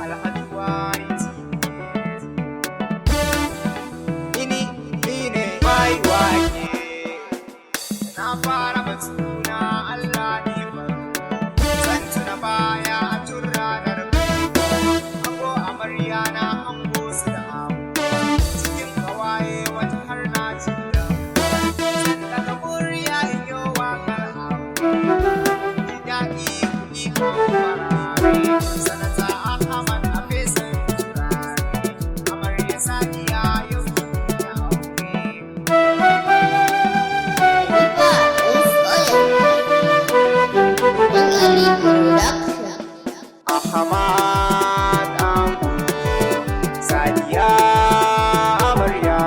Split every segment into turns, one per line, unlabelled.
Alaji YT. Ini ne YT. Na fara batuna Allah ne farko. Zan tuna baya a tun ranar farko. Ango amarya na hango su da hamu. Cikin kawaye wata har na cinta. Daga murya in yi waƙar hamu. Ji daɗi kuɗi ko farare. Sanata Ahmad a fesan turare. Amarya Sadiya yau da aure. Ahmad Sadiya amarya.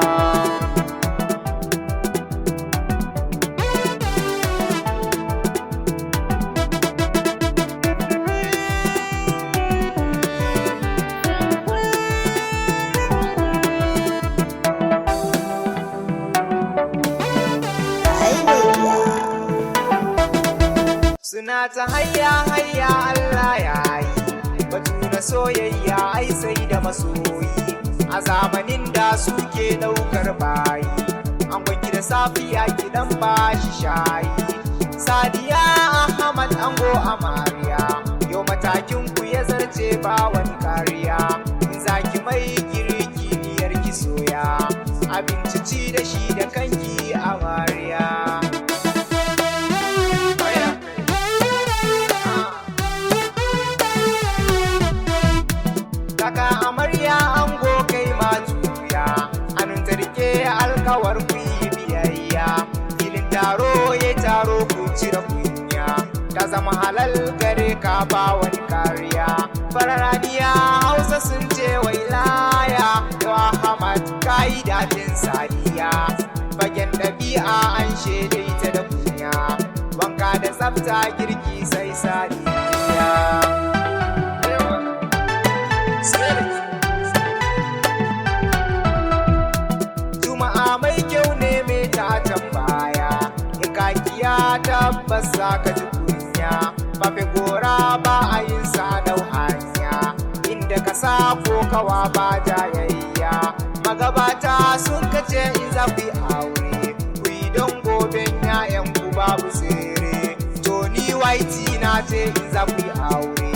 Suna ta hayya hayya Allah ya yi batu na soyayya ai sai da masoyi a zamanin da suke daukar bayi an gwanki da safiya kidan bashi shayi. Sadiya Ahmad ango amarya yau matakin ku ya zarce ba wani kariya. In zaki mai girki niyar ki soya abinci ci da shi da kanki amarya. Kaka amarya ango kai ma juya hannun ta rike alkawar ku yi biyayya. Filin taro ya taro ku cire kunya ta zama halal gare ka ba wani kariya. Fararaniya Hausa sun ce wai laya da Ahmad kai dajin Sadiya. Fagen ɗabi'a an shaida ita da kunya wanka da tsafta girki sai Sadiya. Juma'a mai kyau ne mai tatan baya in kakiya tabbas za ka ji kunya. Bafe gora ba a yin sadau hanya inda ka sa ko kawa ba jayayya. Magabata sun kace in za ku yi aure ku yi don goben 'ya'yanku babu tsere. To ni YT na ce in za ku yi aure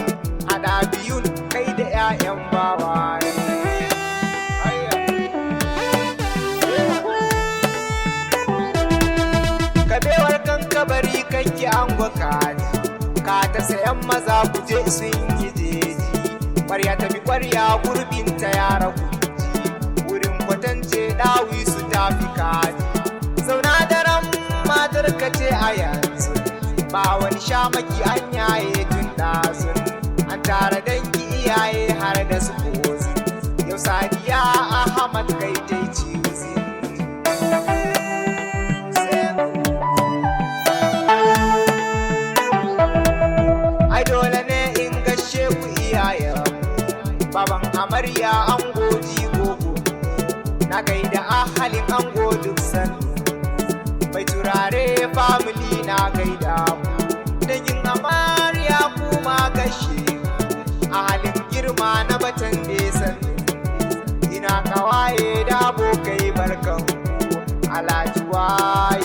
haɗa biyun kai da 'ya'yan bawaye. Kabewar kan kabari kanki an kaji ka ta sayan maza kuje sun yi jeji. Kwarya tafi kwarya gurbin ta yara kuji wurin kwatance dawi su tafi kaji. Zauna daren matar ka ce a yanzu ba wani shamaki an yaye tun ɗazun. An tara dangi iyaye har da su kozi yau Sadiya Ahmad kai ta yi cizi. Ai dole ne in gashe ku iyayen baban amarya ango jigogo na gaida ahalin ango duk sannu. Mai turare family na gaida ku dangin amarya kuma gashe ahalin girma na batan desan. Ina kawaye da abokai barkan Alaji YT.